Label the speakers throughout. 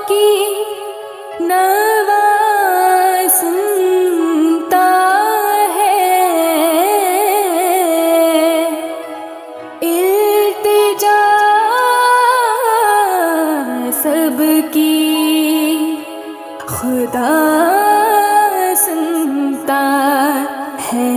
Speaker 1: की नवा सुनता है, इल्तिजा सबकी खुदा सुनता है।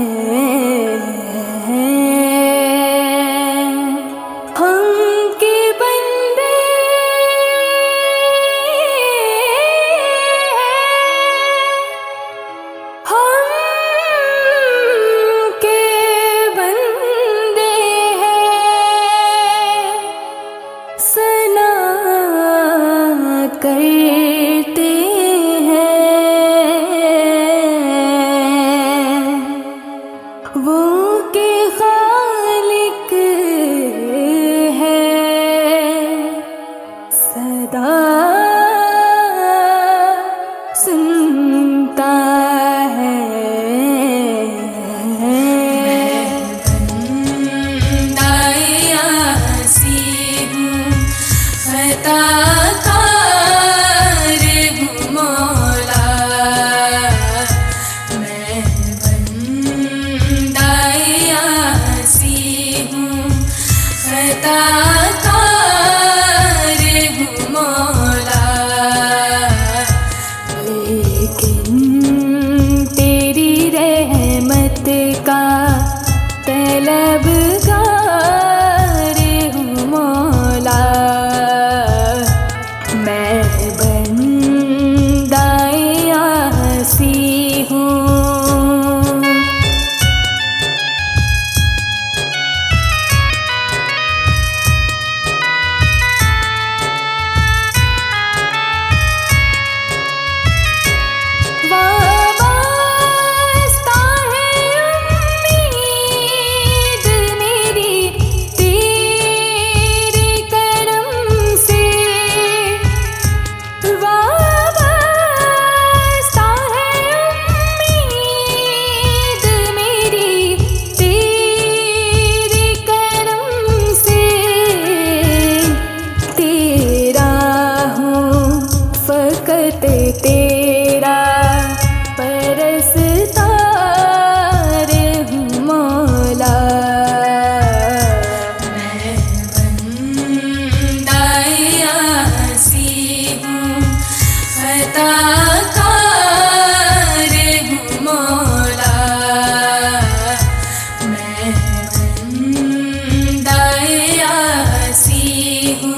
Speaker 1: करते हैं वो के खालिक है, सदा सुनता है। का तलबगार हूँ मौला, मैं बंदाए आसी हूँ। तेरा परस्तार हूँ मौला, मैं बंदाए आसी हूँ, खताकार हूँ मौला, मैं बंदाए आसी हूँ।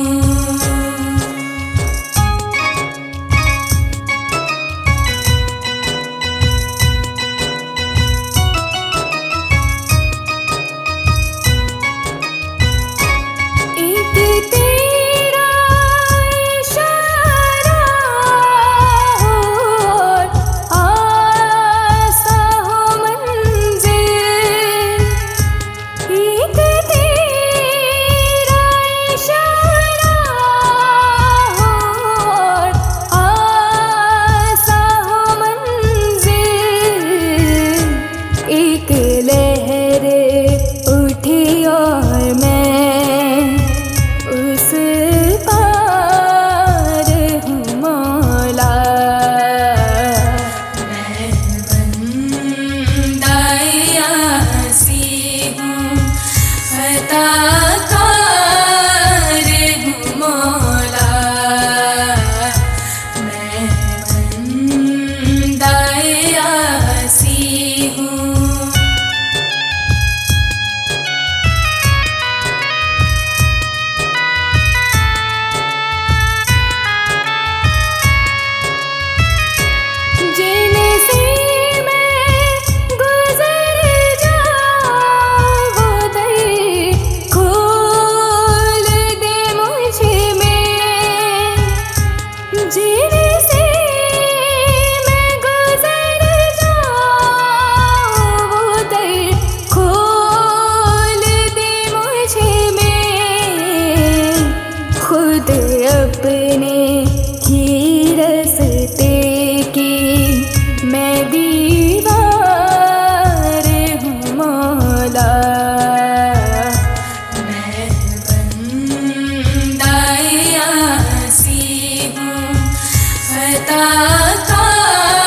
Speaker 1: अदाकार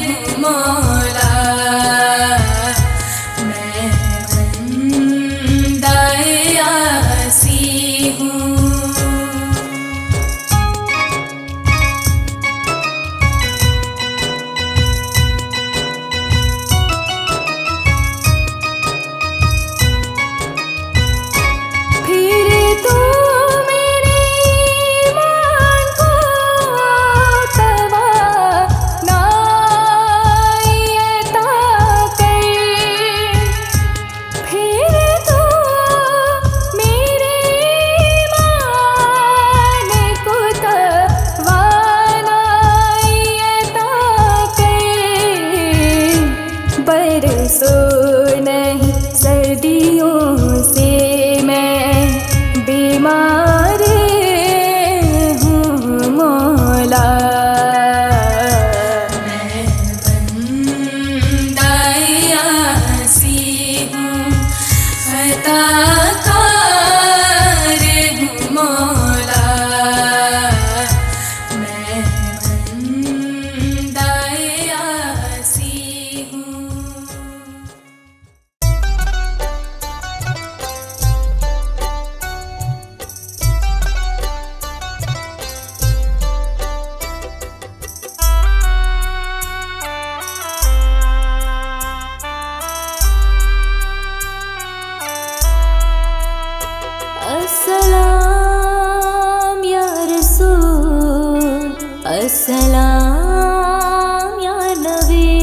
Speaker 1: हूँ मौला, मैं बंदा आसी हूँ।
Speaker 2: बरसों नहीं सर्दियों से मैं बीमार हूँ मौला,
Speaker 1: मैं बंदा आसी हूँ, अदाकार हूँ मौला, मैं बंदा आसी हूँ।
Speaker 2: अस्सलाम या रसूल, अस्सलाम या नबी,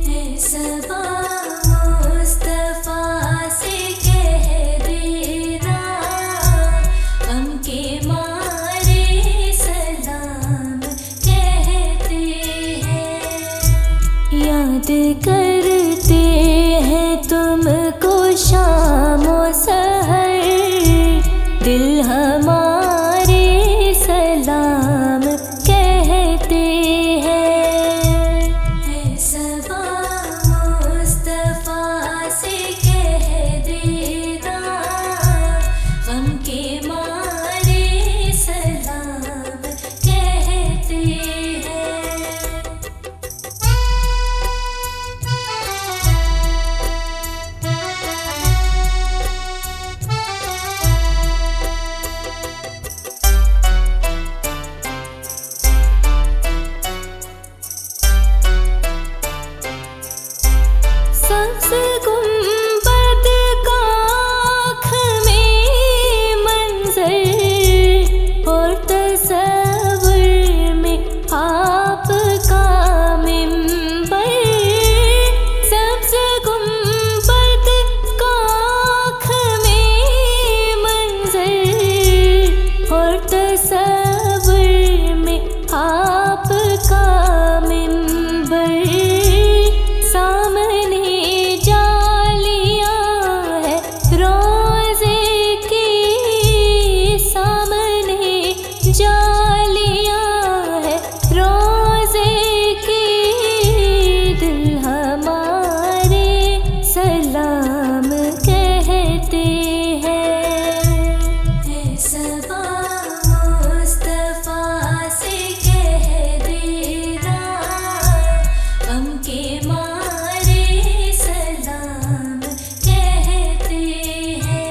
Speaker 1: है सबा मुस्तफा से कह देना, गम के मारे सलाम कहते हैं।
Speaker 2: याद करते हैं तुमको शामो सहर, दिल हमारे सलाम कहते हैं।
Speaker 1: है सबा मुस्तफा से कह देना, गम के मारे सलाम कहते हैं।
Speaker 2: सब्ज़ गुंबद का आँख में मंज़र और तस्वुर में आपका मिंबर। सब्ज़ गुंबद का आँख में मंज़र और तस्वुर में आपका मिंबर। सामने जालियाँ है रोज़े की, सामने जालियाँ है रोज़े की, दिल हमारे सलाम कहते हैं।
Speaker 1: है सबा मुस्तफा से कह देना, गम के मारे सलाम कहते हैं।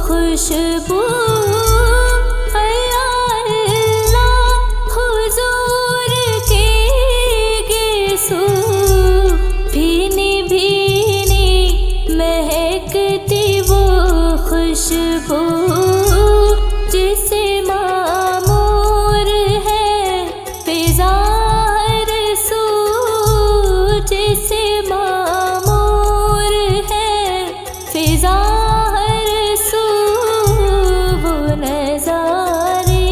Speaker 2: खुशबू अल्लाह अल्लाह हुजूर के गेसू, भीनी भीनी महकती वो खुशबू, जिसे मामूर है फिज़ा रसू, जिसे मामूर है फिज़ा रसू, वो नज़ारे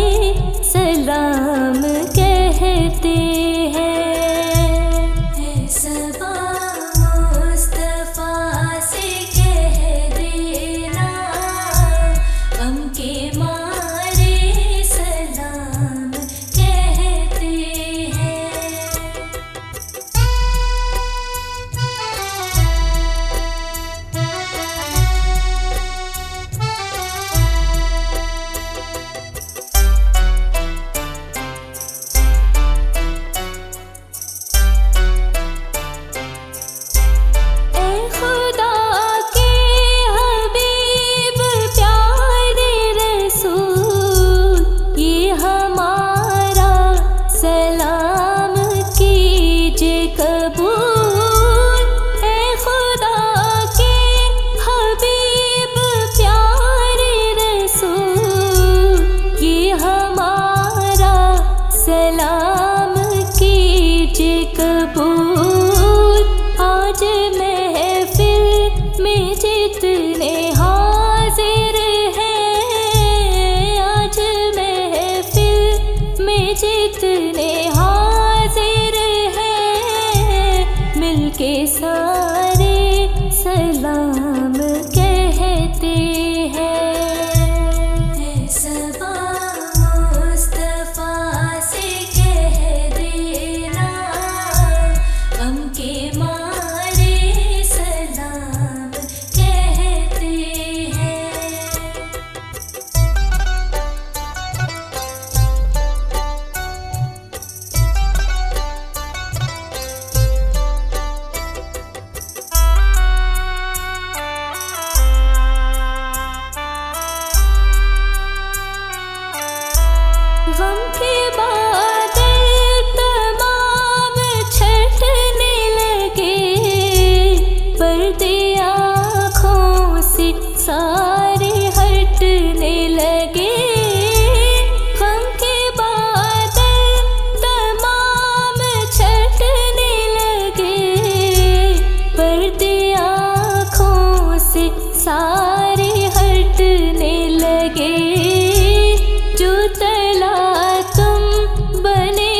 Speaker 2: जितने हाजिर हैं, आज महफिल में जितने हाजिर हैं, मिलके सारे सलाम कहते हैं।
Speaker 1: सबा मुस्तफा से कह देना, गम के मारे सलाम कहते हैं।
Speaker 2: गम के बादल तमाम छटने लगे, पर्दे आँखों से सारे हटने लगे। गम के बादल तमाम छटने लगे, पर्दे आँखों से सारे हटने लगे। जो तला तुम बने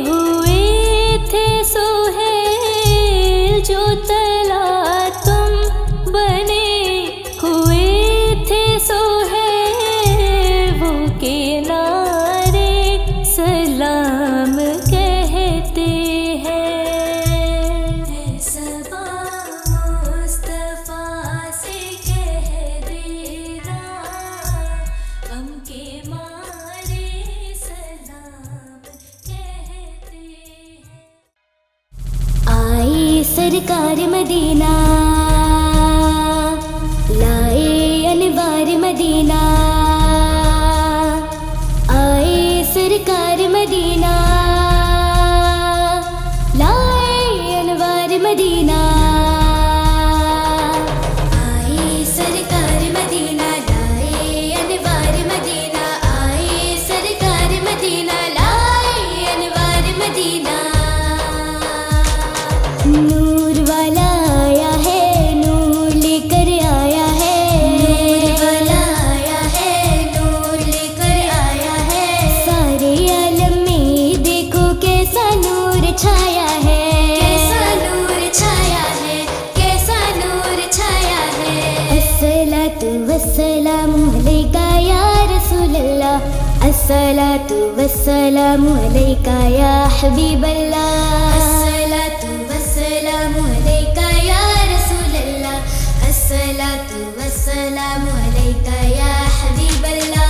Speaker 2: हुए थे सोहेल, जो तला तुम बने हुए थे सोहेल, वो किनारे सलाम कहते हैं।
Speaker 1: सबा मुस्तफा से कह देना, गम के मारे सलाम कहते हैं।
Speaker 2: आई सरकार मदीना, लाए अनवार मदीना। आए सरकार मदीना, लाए अनवार मदीना। आए सरकार मदीना, लाए अनवार मदीना। आए सरकार मदीना, लाए अनवार मदीना। नूर वाला आया है, नूर लेकर आया है। नूर वाला आया है, नूर लेकर आया है। सारे आलम में देखो कैसा नूर छाया है, कैसा नूर छाया है, कैसा नूर छाया है। अस्सलातु वस्सलामु अलैका या रसूलल्लाह, अस्सलातु वस्सलामु अलैका या हबीबल्लाह। अस्सलातु वस्सलामु अलैका या रसूलल्लाह, अस्सलातु वस्सलामु अलैका या हबीबल्लाह।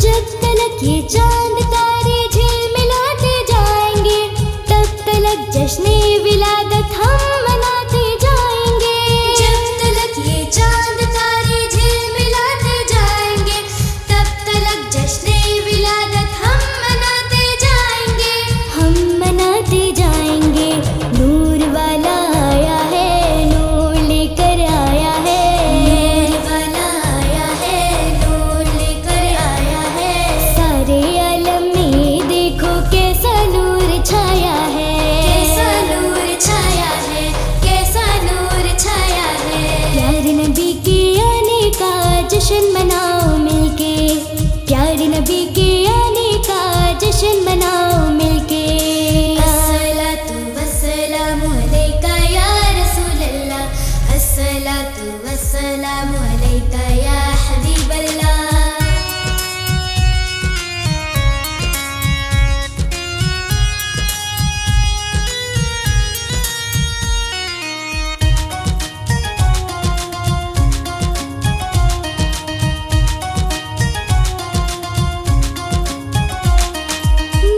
Speaker 2: जब तलक ये चांद तारे झिलमिलाते जाएंगे, तब तलक जश्ने विलादत हम मनाते जाएंगे। जब तलक ये चांद तारे झिलमिलाते जाएंगे, तब तलक जश्ने विलादत हम मनाते जाएंगे, हम मनाते जाएंगे। नूर वाला आया है, नूर लेकर आया है। नूर वाला आया है, नूर लेकर आया है। सारे आलम में देखो कैसा नूर छाया है, कैसा नूर छाया है, कैसा नूर छाया है। प्यारे नबी के आने का जश्न मनाओ मिलके, प्यारे नबी के आने का जश्न मनाओ मिलके। अस्सलातु वस्सलामु अलैका या रसूलल्लाह, अस्सलातु वस्सलामु अलैका या हबीबल्लाह।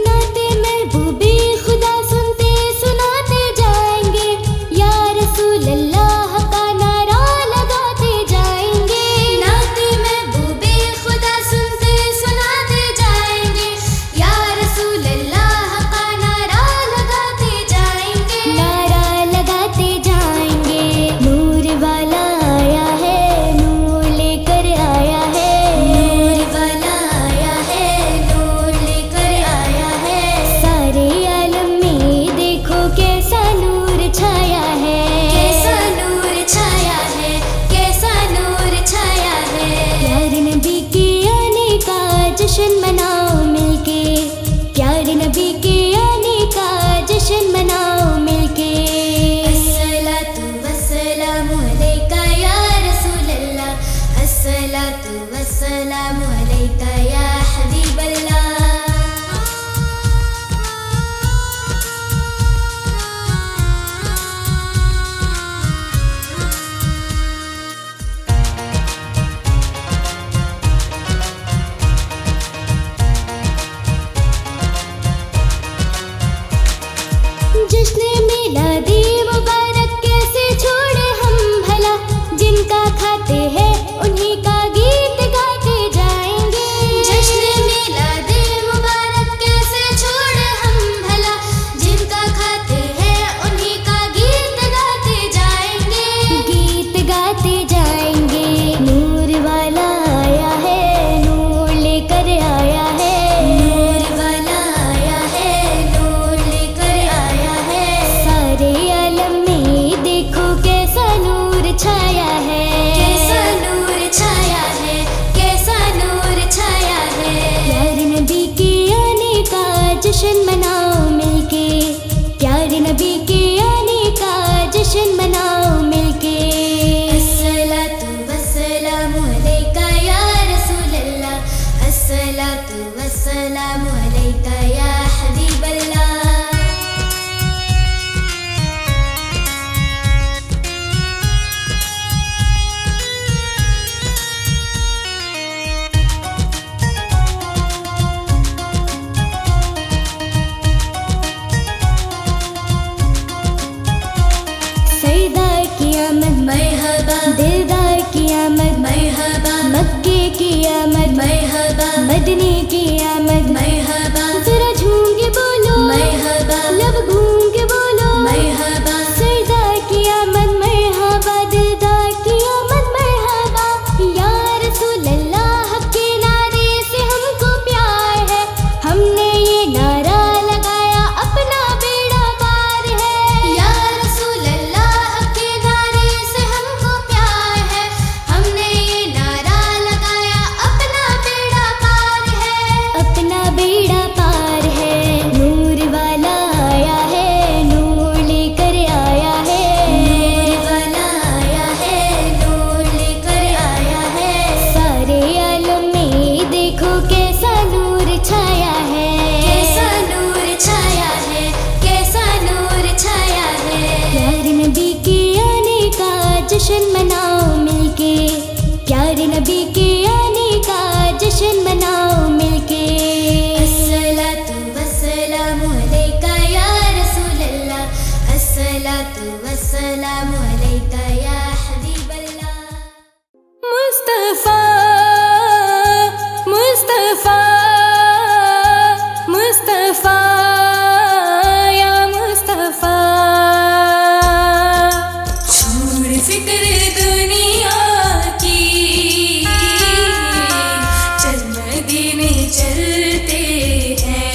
Speaker 2: नाते महबूबे खुदा सुनते सुनाते जाएंगे, या रसूल अल्लाह का नारा लगाते जाएंगे। सरदार की आमद
Speaker 1: मरहबा,
Speaker 2: दिलदार की आमद
Speaker 1: मरहबा,
Speaker 2: मक्के की आमद
Speaker 1: मरहबा,
Speaker 2: मदनी की आमद
Speaker 1: मरहबा,
Speaker 2: जरा झूम के बोलो
Speaker 1: मरहबा,
Speaker 2: लब घूम के बोलो
Speaker 1: मरहबा,
Speaker 2: सरदार की आमद मरहबा दिलदार की आमद मरहबा या रसूल अल्लाह के नारे से हमको प्यार है हमने ये नारा लगाया अपना बेड़ा पार है
Speaker 1: या रसूल अल्लाह के नारे से हमको प्यार है हमने ये नारा लगाया अपना बेड़ा पार है
Speaker 2: अपना बेड़ा पार है नूर वाला आया है नूर लेकर आया है
Speaker 1: नूर वाला आया है नूर लेकर आया है
Speaker 2: सारे आलम में देखो कैसा नूर छाया है
Speaker 1: कैसा नूर छाया है कैसा नूर छाया है
Speaker 2: प्यारे नबी के आने का जश्न मनाओ मिलके प्यारे नबी के आने का जश्न मनाओ मिलके
Speaker 1: अस्सलातु वस्सलामु अलैका या रसूल अल्लाह अस्सलातु वस्सलामु अलैका या हबीब अल्लाह
Speaker 2: मुस्तफा मुस्तफा मुस्तफा या मुस्तफा
Speaker 1: छोड़ फिक्र दुनिया की चल मदीने चलते हैं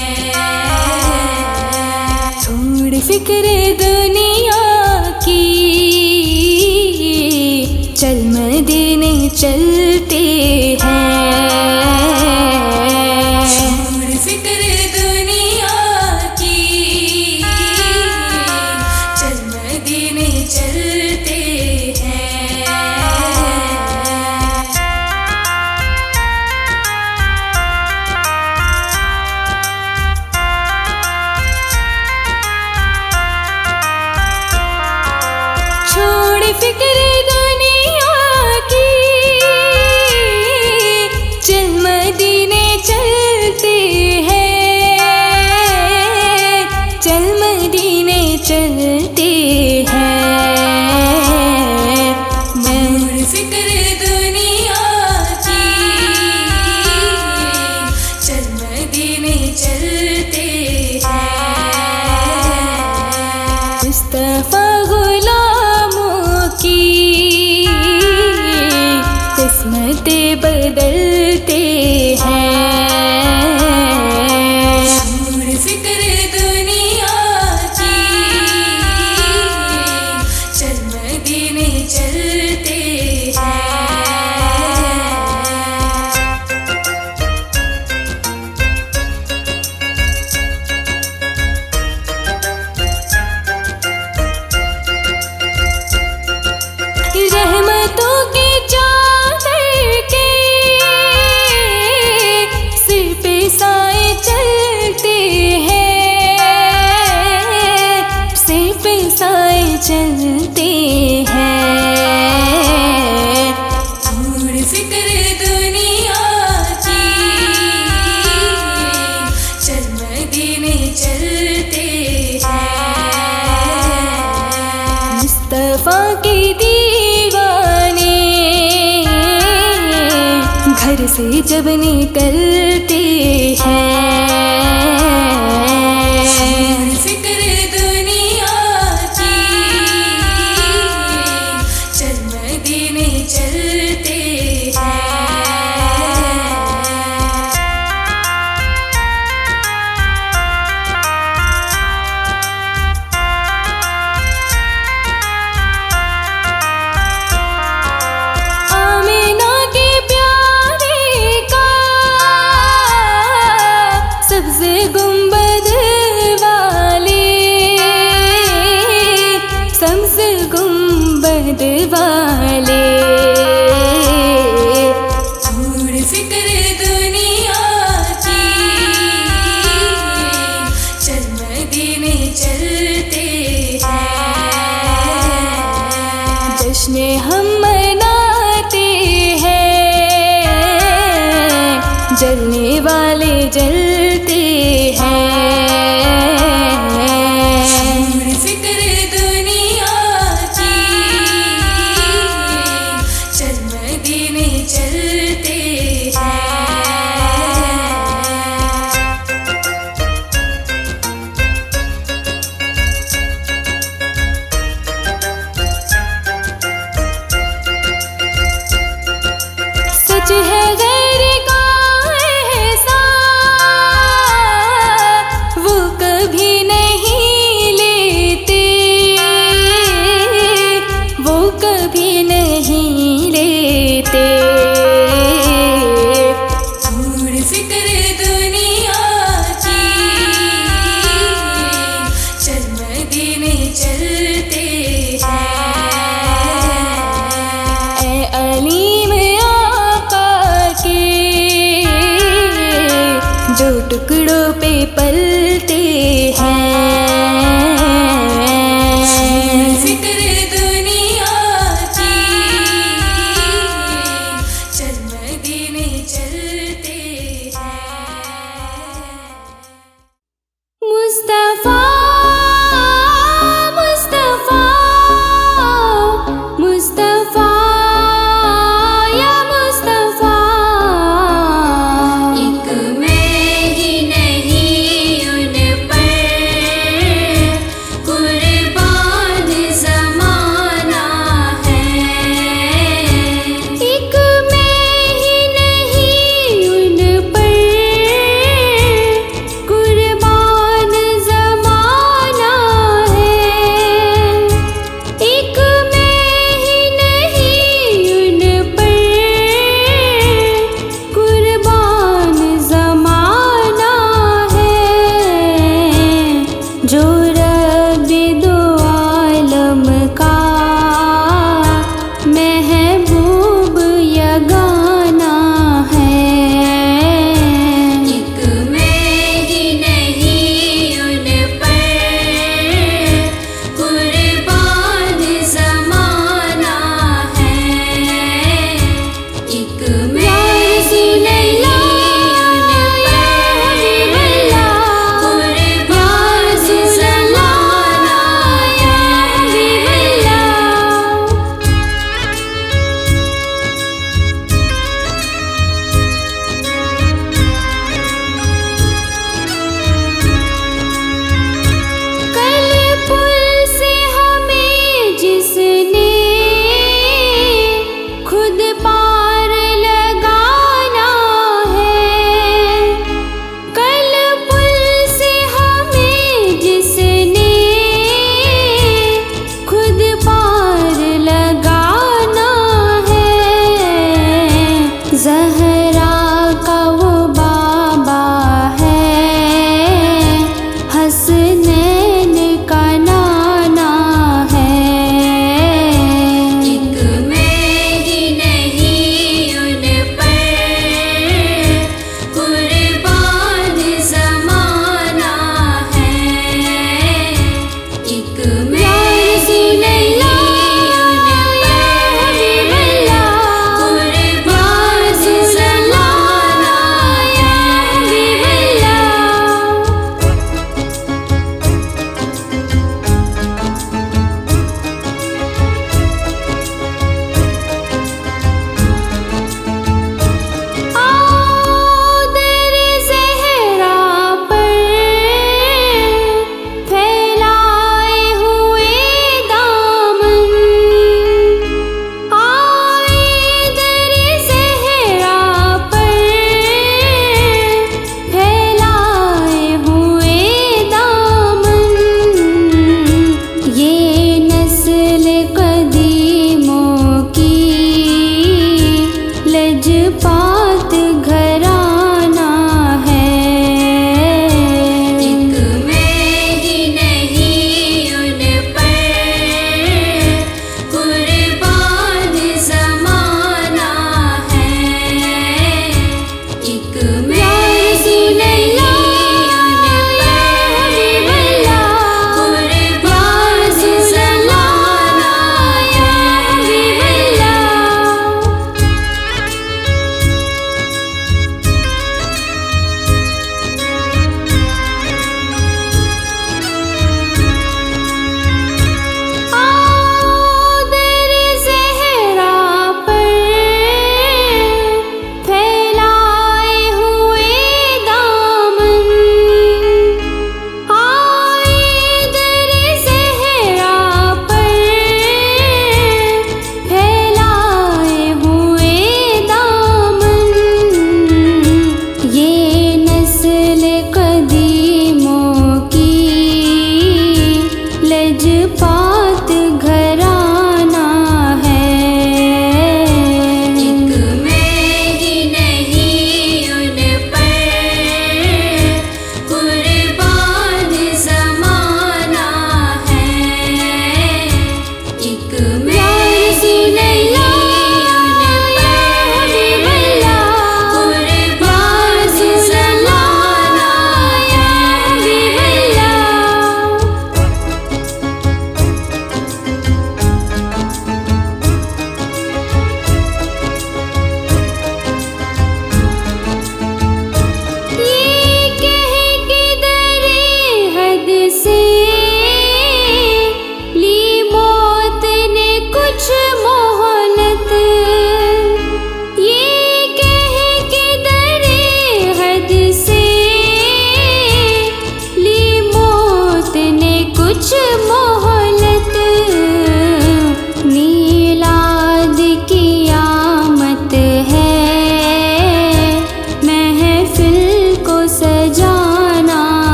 Speaker 2: छोड़ फिक्र दुनिया की चल मदीने चलते हैं
Speaker 1: छोड़ फिक्र दुनिया की चल मदीने चलते हैं
Speaker 2: छोड़ फिक्र दुनिया की चल मदीने चलते हैं चल मदीने चलते हैं
Speaker 1: छोड़ फिक्र दुनिया की चल मदीने चलते हैं
Speaker 2: मुस्तफा गुलामों की किस्मतें बदलते हैं
Speaker 1: छोड़ फिक्र दुनिया की चल मदीने चलते हैं
Speaker 2: रहमतों की चादर के सिर पे साए चलते हैं सिर पे साए चलते हैं
Speaker 1: छोड़ फिक्र दुनिया की चल मदीने चलते हैं
Speaker 2: मुस्तफा के दीवाने घर से जब निकलते हैं
Speaker 1: छोड़ फिक्र दुनिया की चल मदीने चलते हैं
Speaker 2: आमिना के प्यारे का सबसे गुंबद वाले सबसे गुंबद वाले
Speaker 1: छोड़ फिक्र दुनिया की चल मदीने चलते हैं
Speaker 2: जश्न हम मनाते हैं जलने वाले जलते हैं
Speaker 1: छोड़ फिक्र दुनिया की
Speaker 2: टुकड़ों पे पलते हैं।
Speaker 1: फिक्र दुनिया की, चल मदीने चलते हैं।
Speaker 2: मुस्तफा मुस्तफा मुस्तफा या मुस्तफा,
Speaker 1: एक मैं ही नहीं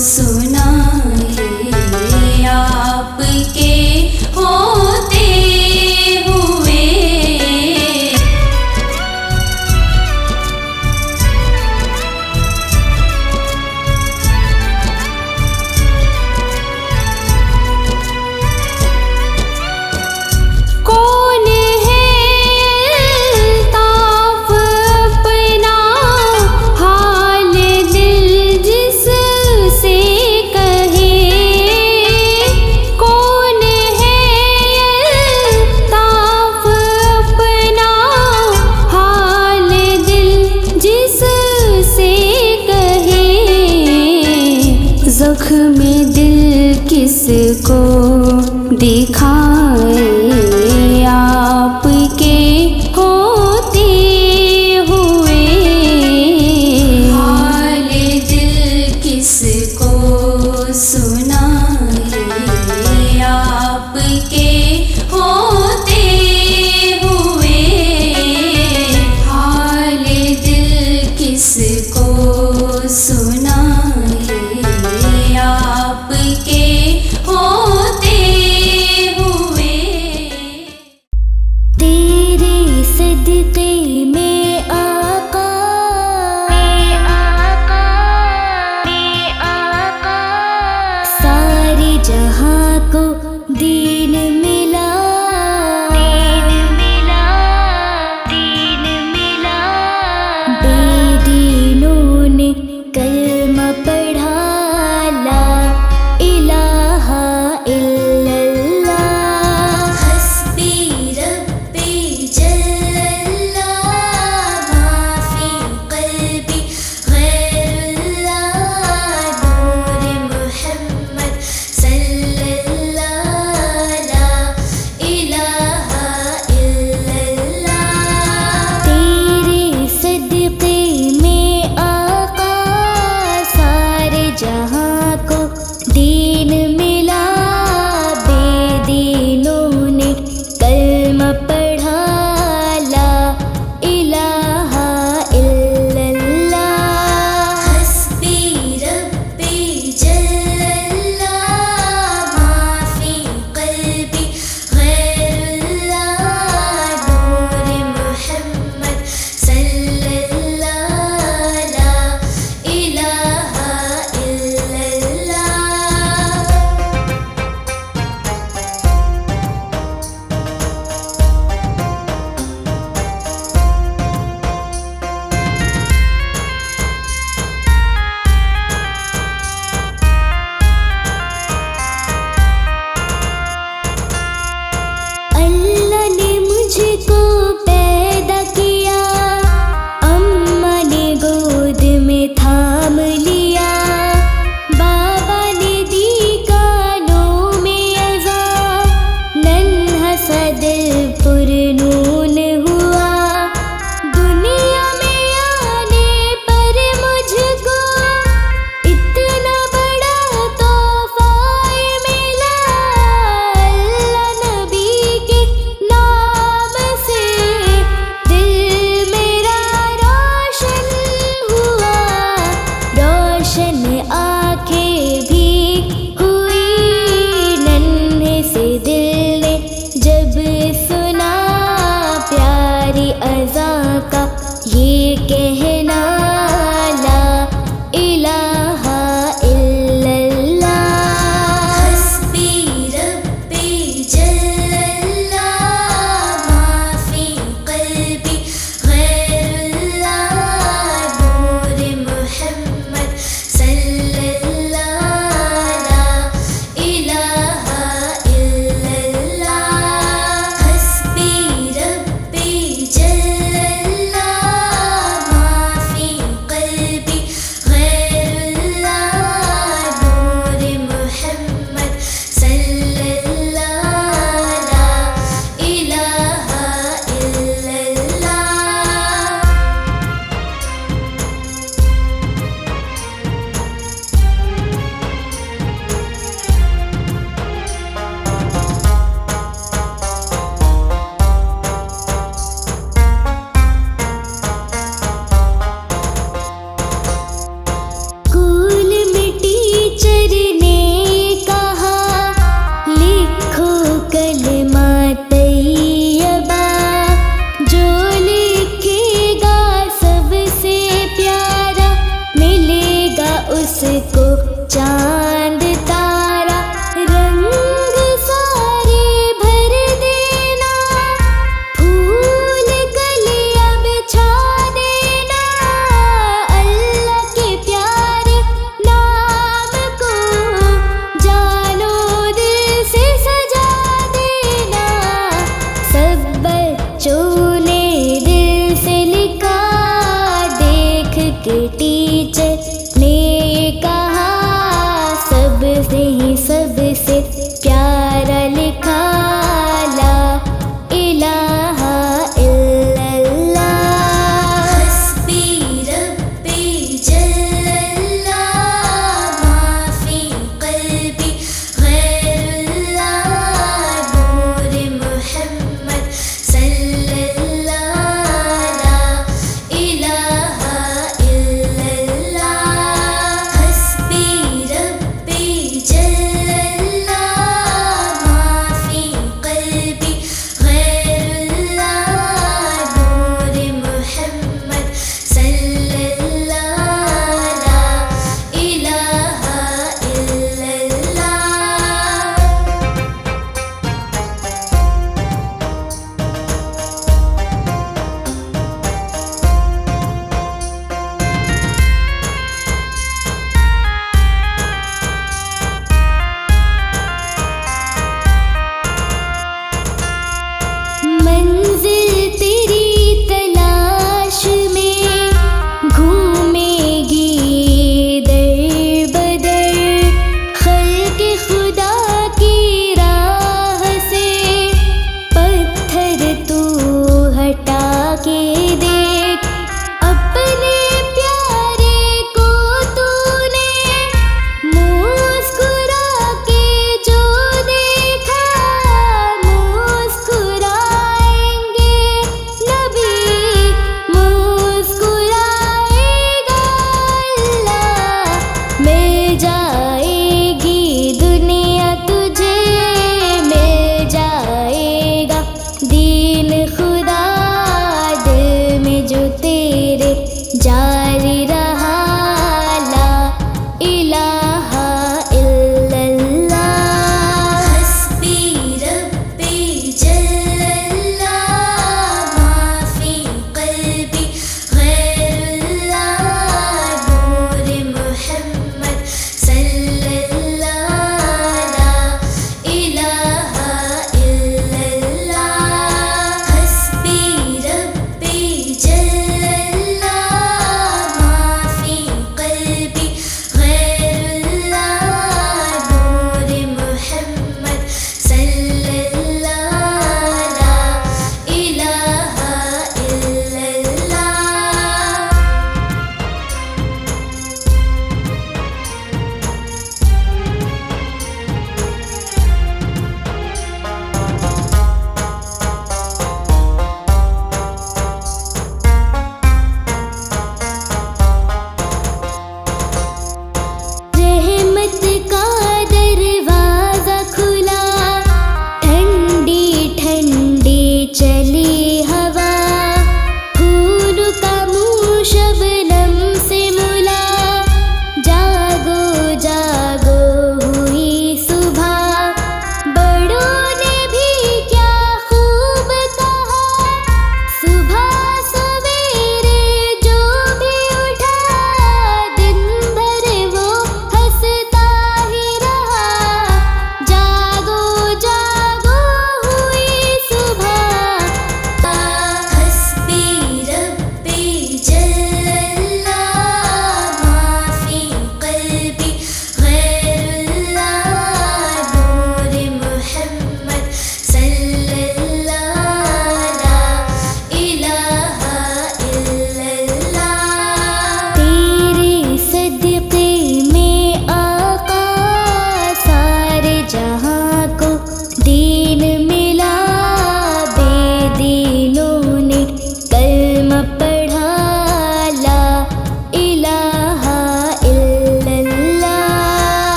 Speaker 1: सुनाए आपके होते हुए।
Speaker 2: कौन है अल्ताफ अपना हाल दिल जिससे कहे। कौन है अल्ताफ अपना हाल दिल जिससे कहे। ज़ख्म दिल किसको दिखाए आपके होते हुए।
Speaker 1: हाल दिल किसको सुनाए आपके होते हुए। हाल दिल किसको सुनाए आपके होते हुए।
Speaker 2: तेरे सदक़े में आका सारे जहां को दीन मिला। बेदीनों ने कलमा पढ़ा ला इलाहा इल्लल्लाह।
Speaker 1: हस्बी रब्बी जल्लल्लाह माफी क़ल्बी गैरुल्लाह। नूर मुहम्मद सल्लल्लाह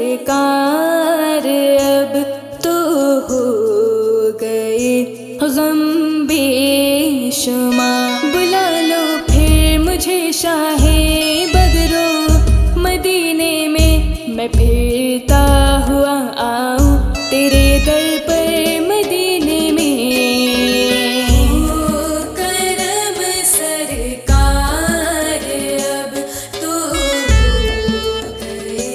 Speaker 2: सरकार अब तो हो गए गम बेशुमार। बुला लो फिर मुझे शाहे बगरो मदीने में, मैं फिरता हुआ आऊं तेरे दर पर मदीने में। हो करम सरकार अब तो हो गए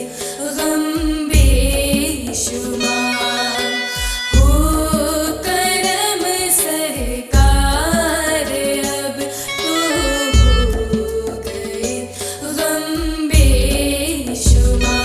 Speaker 2: गम बेशुमार। हो करम सरकार अब तो हो गए गम बेशुमार।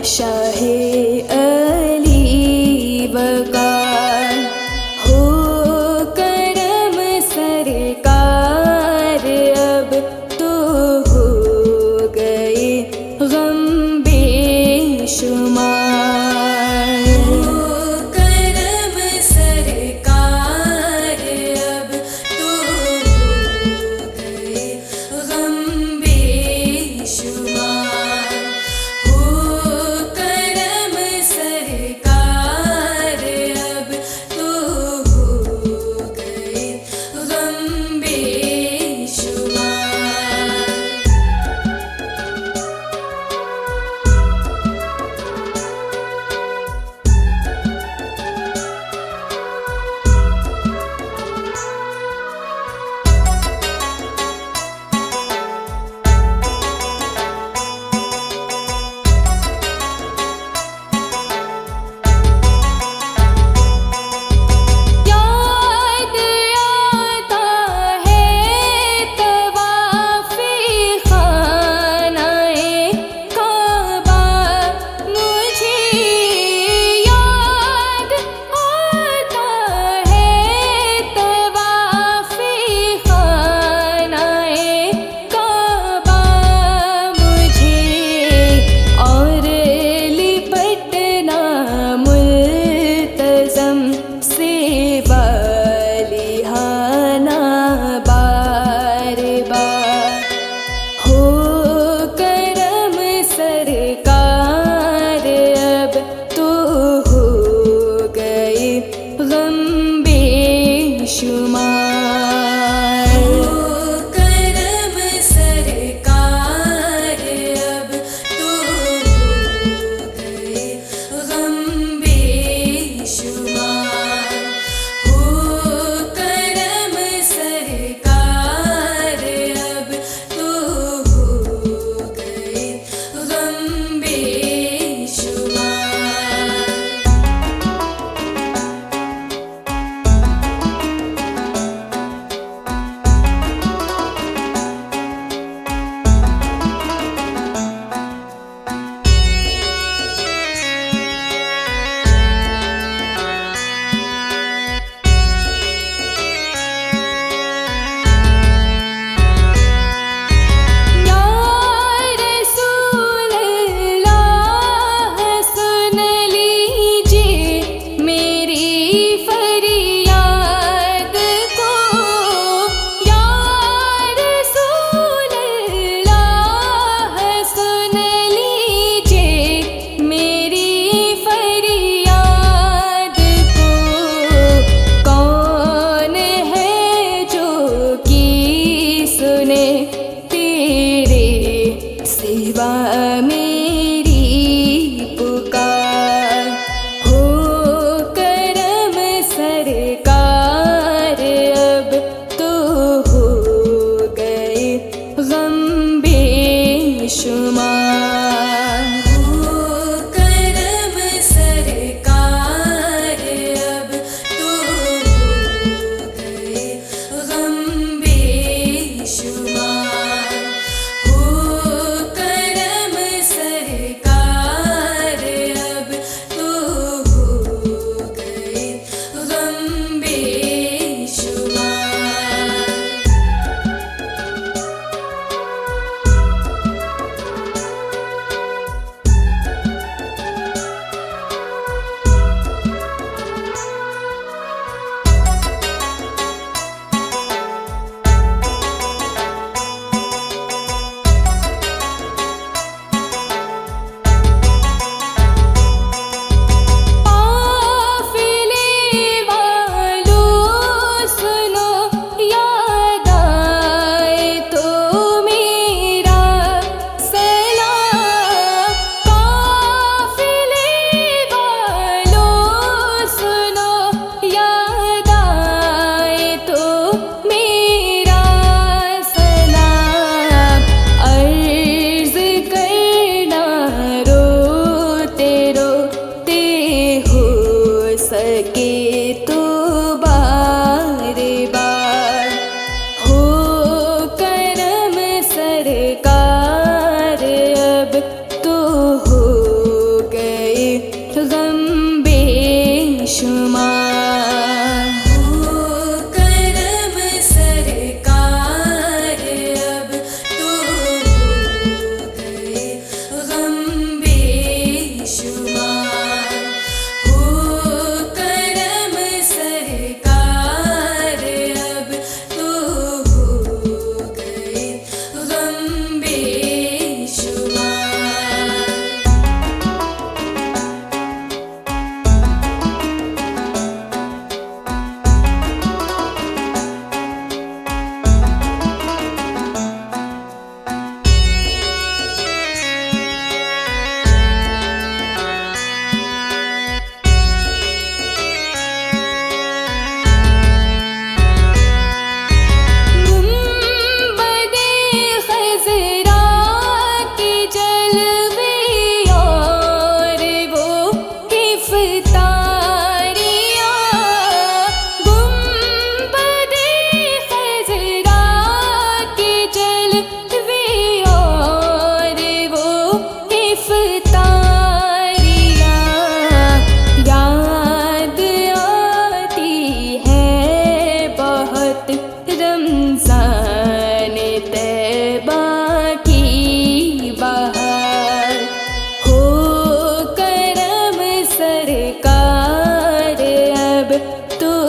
Speaker 2: शाहे अली वकार। हो करम सरकार अब तो हो गए गम बेशुमार। हो करम सरकार अब तो हो गए गम बेशुमार। हो करम सरकार अब तो हो गए गम बेशुमार। याद आता है तवाफ़े ख़ानाए काबा मुझे। याद आता है तवाफ़े ख़ानाए काबा मुझे, और लिपटना मुल्तज़म से बलिहाना बार बार। हो करम सरकार अब तो हो गए गम बेशुमार। हो करम सरकार अब तो हो गए गम बेशुमार। हो करम सरकार अब तो हो गए गम बेशुमार।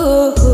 Speaker 2: हो